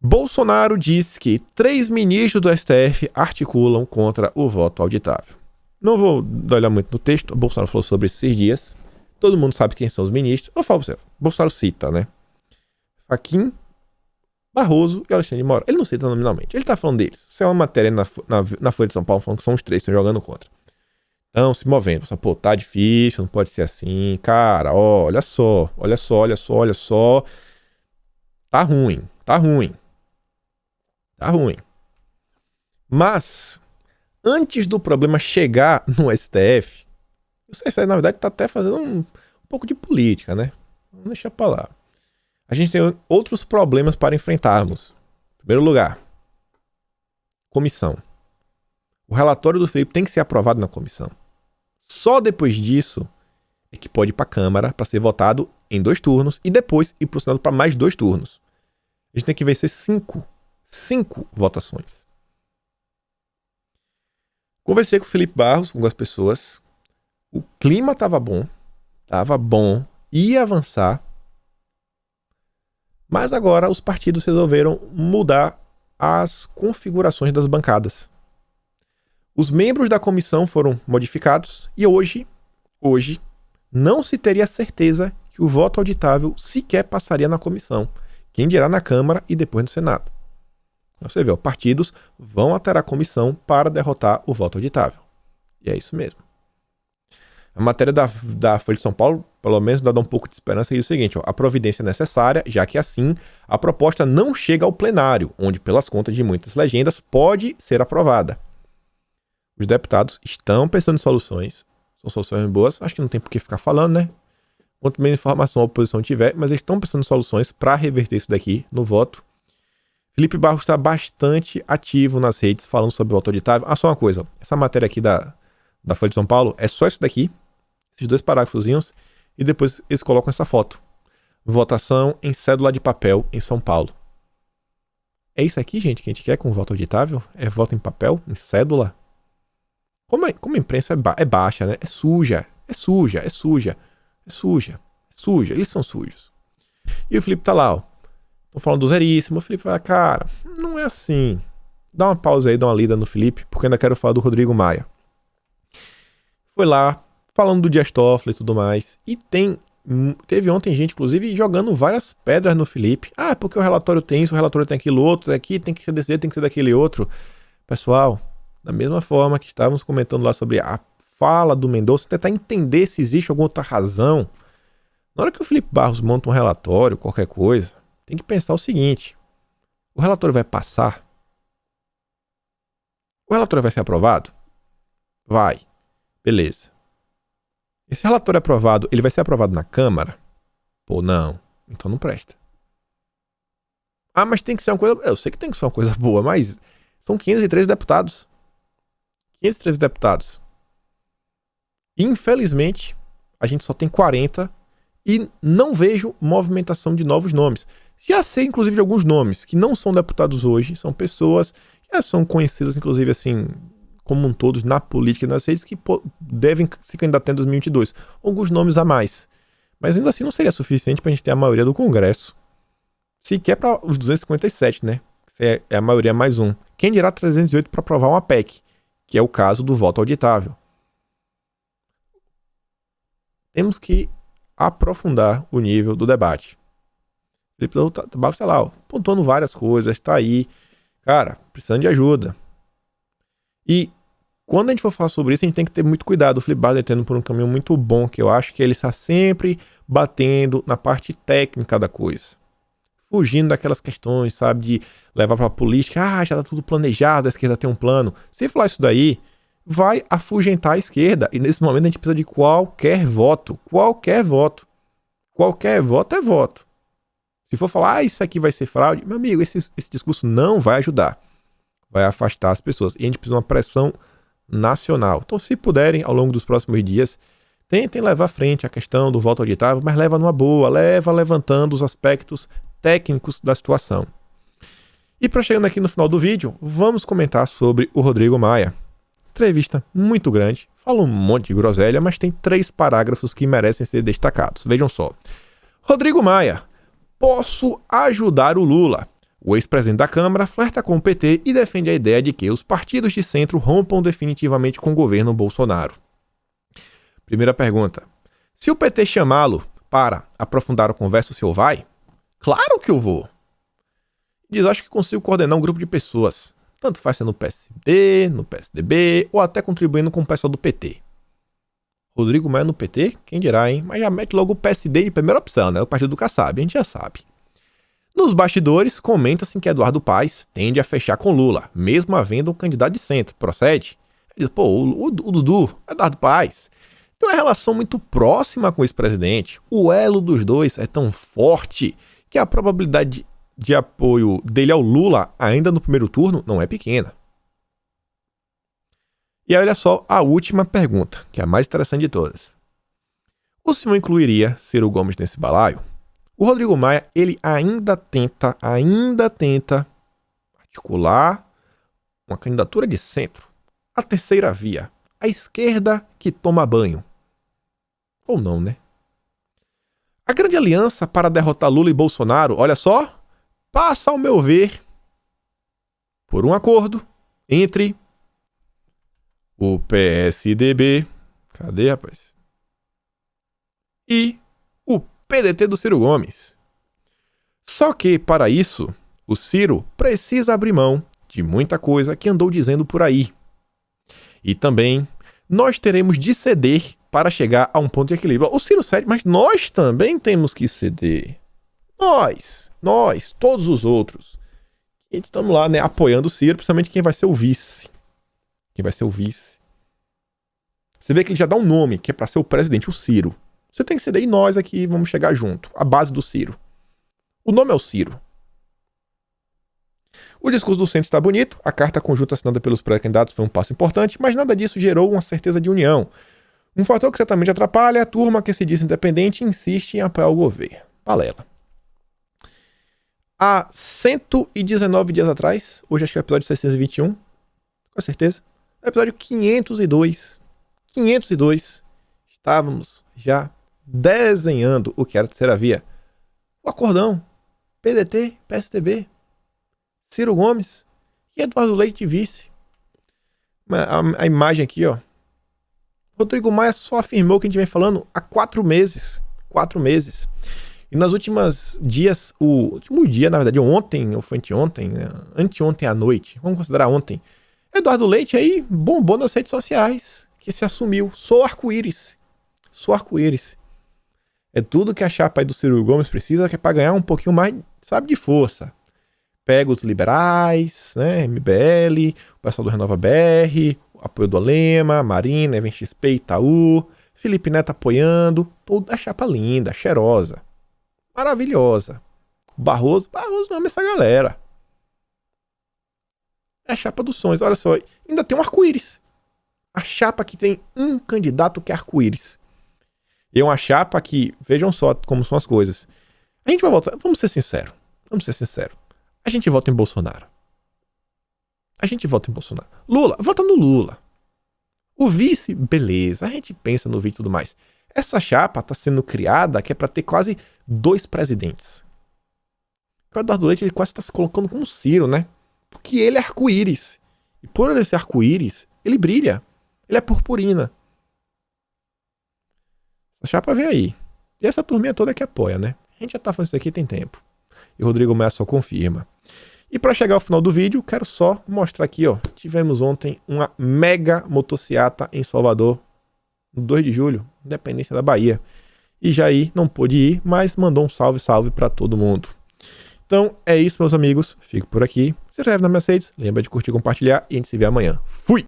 Bolsonaro diz que 3 ministros do STF articulam contra o voto auditável. Não vou olhar muito no texto, o Bolsonaro falou sobre esses dias. Todo mundo sabe quem são os ministros. Eu falo pra você, Bolsonaro cita, né? Fachin, Barroso e Alexandre de Moraes. Ele não cita nominalmente, ele tá falando deles. Isso é uma matéria na Folha de São Paulo falando que são os 3 que estão jogando contra. Então, se movendo. Pô, tá difícil, não pode ser assim. Cara, ó, olha só. Tá ruim. Mas, antes do problema chegar no STF, o STF, na verdade, tá até fazendo um pouco de política, né? Vamos deixar pra lá. A gente tem outros problemas para enfrentarmos. Em primeiro lugar, comissão. O relatório do Felipe tem que ser aprovado na comissão. Só depois disso é que pode ir para a Câmara para ser votado em 2 turnos e depois ir para o Senado para mais 2 turnos. A gente tem que vencer 5 votações. Conversei com o Felipe Barros, com algumas pessoas. O clima estava bom, ia avançar. Mas agora os partidos resolveram mudar as configurações das bancadas. Os membros da comissão foram modificados e hoje não se teria certeza que o voto auditável sequer passaria na comissão. Quem dirá na Câmara e depois no Senado. Você vê, os partidos vão alterar a comissão para derrotar o voto auditável. E é isso mesmo. A matéria da Folha de São Paulo, pelo menos, dá um pouco de esperança e diz o seguinte, a providência é necessária, já que assim a proposta não chega ao plenário, onde, pelas contas de muitas legendas, pode ser aprovada. Os deputados estão pensando em soluções, são soluções boas, acho que não tem por que ficar falando, né? Quanto menos informação a oposição tiver, mas eles estão pensando em soluções para reverter isso daqui no voto. Felipe Barros está bastante ativo nas redes falando sobre o voto auditável. Só uma coisa, essa matéria aqui da Folha de São Paulo é só isso daqui, esses 2 parágrafozinhos, e depois eles colocam essa foto. Votação em cédula de papel em São Paulo. É isso aqui, gente, que a gente quer com o voto auditável? É voto em papel, em cédula? Como a imprensa é baixa, né? É suja. Eles são sujos. E o Felipe tá lá, ó. Tô falando do Zeríssimo. O Felipe fala, cara, não é assim. Dá uma pausa aí, dá uma lida no Felipe, porque ainda quero falar do Rodrigo Maia. Foi lá, falando do Dias Toffoli e tudo mais. E teve ontem gente, inclusive, jogando várias pedras no Felipe. Porque o relatório tem isso, o relatório tem aquilo outro, aqui tem que ser desse jeito, tem que ser daquele outro. Pessoal, da mesma forma que estávamos comentando lá sobre a fala do Mendonça, tentar entender se existe alguma outra razão. Na hora que o Felipe Barros monta um relatório, qualquer coisa, tem que pensar o seguinte: o relatório vai passar? O relatório vai ser aprovado? Vai. Beleza. Esse relatório aprovado, ele vai ser aprovado na Câmara? Pô, não. Então não presta. Mas tem que ser uma coisa... Eu sei que tem que ser uma coisa boa, mas são 513 deputados. 513 deputados. Infelizmente, a gente só tem 40 e não vejo movimentação de novos nomes. Já sei, inclusive, de alguns nomes que não são deputados hoje, são pessoas que já são conhecidas, inclusive, assim, como um todo, na política e nas redes, que devem se candidatar em 2022. Alguns nomes a mais. Mas ainda assim não seria suficiente para a gente ter a maioria do Congresso. Sequer para os 257, né? É a maioria mais um. Quem dirá 308 para aprovar uma PEC, que é o caso do voto auditável. Temos que aprofundar o nível do debate. Felipe Barros está lá, ó, pontuando várias coisas, está aí. Cara, precisando de ajuda. E quando a gente for falar sobre isso, a gente tem que ter muito cuidado. O Felipe Barros está indo por um caminho muito bom, que eu acho que ele está sempre batendo na parte técnica da coisa. Fugindo daquelas questões, sabe, de levar para a política. Já está tudo planejado, a esquerda tem um plano. Se falar isso daí, vai afugentar a esquerda. E nesse momento a gente precisa de qualquer voto. Qualquer voto. Qualquer voto é voto. Se for falar, isso aqui vai ser fraude, meu amigo, esse discurso não vai ajudar. Vai afastar as pessoas. E a gente precisa de uma pressão nacional. Então, se puderem, ao longo dos próximos dias, tentem levar à frente a questão do voto auditável, mas leva numa boa, leva levantando os aspectos técnicos da situação. E para chegando aqui no final do vídeo, vamos comentar sobre o Rodrigo Maia. Entrevista muito grande, fala um monte de groselha, mas tem 3 parágrafos que merecem ser destacados. Vejam só. Rodrigo Maia: posso ajudar o Lula. O ex-presidente da Câmara flerta com o PT e defende a ideia de que os partidos de centro rompam definitivamente com o governo Bolsonaro. Primeira pergunta. Se o PT chamá-lo para aprofundar a conversa, o senhor vai? Claro que eu vou. Diz, acho que consigo coordenar um grupo de pessoas. Tanto faz ser no PSD, no PSDB ou até contribuindo com o pessoal do PT. Rodrigo Maia no PT? Quem dirá, hein? Mas já mete logo o PSD de primeira opção, né? O partido do Kassab, a gente já sabe. Nos bastidores, comenta-se que Eduardo Paes tende a fechar com Lula, mesmo havendo um candidato de centro. Procede? Ele diz, pô, o Dudu, Eduardo Paes, tem uma relação muito próxima com o ex-presidente. O elo dos dois é tão forte que a probabilidade de apoio dele ao Lula, ainda no primeiro turno, não é pequena. E aí, olha só a última pergunta, que é a mais interessante de todas. O senhor incluiria Ciro Gomes nesse balaio? O Rodrigo Maia, ele ainda tenta articular uma candidatura de centro. A terceira via. A esquerda que toma banho. Ou não, né? A grande aliança para derrotar Lula e Bolsonaro, olha só, passa, ao meu ver, por um acordo entre o PSDB, cadê, rapaz? E o PDT do Ciro Gomes. Só que, para isso, o Ciro precisa abrir mão de muita coisa que andou dizendo por aí. E também, nós teremos de ceder para chegar a um ponto de equilíbrio. O Ciro cede, mas nós também temos que ceder. Nós, todos os outros. E estamos lá, né, apoiando o Ciro, principalmente quem vai ser o vice. Você vê que ele já dá um nome, que é para ser o presidente, o Ciro. Você tem que ceder e nós aqui vamos chegar junto. A base do Ciro. O nome é o Ciro. O discurso do centro está bonito, a carta conjunta assinada pelos pré-candidatos foi um passo importante, mas nada disso gerou uma certeza de união. Um fator que certamente atrapalha é a turma que se diz independente e insiste em apoiar o governo. Balela. Há 119 dias atrás, hoje acho que é o episódio 621, com certeza, no episódio 502, estávamos já desenhando o que era a terceira via. O acordão, PDT, PSDB, Ciro Gomes e Eduardo Leite vice. A imagem aqui, ó. Rodrigo Maia só afirmou o que a gente vem falando há 4 meses. 4 meses. E nas últimas dias, o último dia, na verdade, ontem, ou foi anteontem, né? Anteontem à noite, vamos considerar ontem, Eduardo Leite aí bombou nas redes sociais, que se assumiu. Sou arco-íris. É tudo que a chapa aí do Ciro Gomes precisa, que é para ganhar um pouquinho mais, sabe, de força. Pega os liberais, né, MBL, o pessoal do Renova BR, o apoio do Alema, Marina, Event XP, Itaú, Felipe Neto apoiando, toda a chapa linda, cheirosa, maravilhosa. Barroso ama essa galera. É a chapa dos sonhos, olha só, ainda tem um arco-íris. A chapa que tem um candidato que é arco-íris. E é uma chapa que, vejam só como são as coisas. A gente vai votar, vamos ser sinceros. A gente vota em Bolsonaro. Lula, vota no Lula. O vice, beleza, a gente pensa no vice e tudo mais. Essa chapa está sendo criada que é para ter quase 2 presidentes. O Eduardo Leite ele quase está se colocando como Ciro, né? Porque ele é arco-íris. E por ele ser arco-íris, ele brilha. Ele é purpurina. Essa chapa vem aí. E essa turminha toda que apoia, né? A gente já tá fazendo isso aqui tem tempo. E o Rodrigo Maia só confirma. E para chegar ao final do vídeo, quero só mostrar aqui, ó. Tivemos ontem uma mega motociata em Salvador, no 2 de julho, independência da Bahia. E Jair não pôde ir, mas mandou um salve para todo mundo. Então é isso, meus amigos. Fico por aqui. Se inscreve nas minhas redes, lembra de curtir e compartilhar. E a gente se vê amanhã. Fui!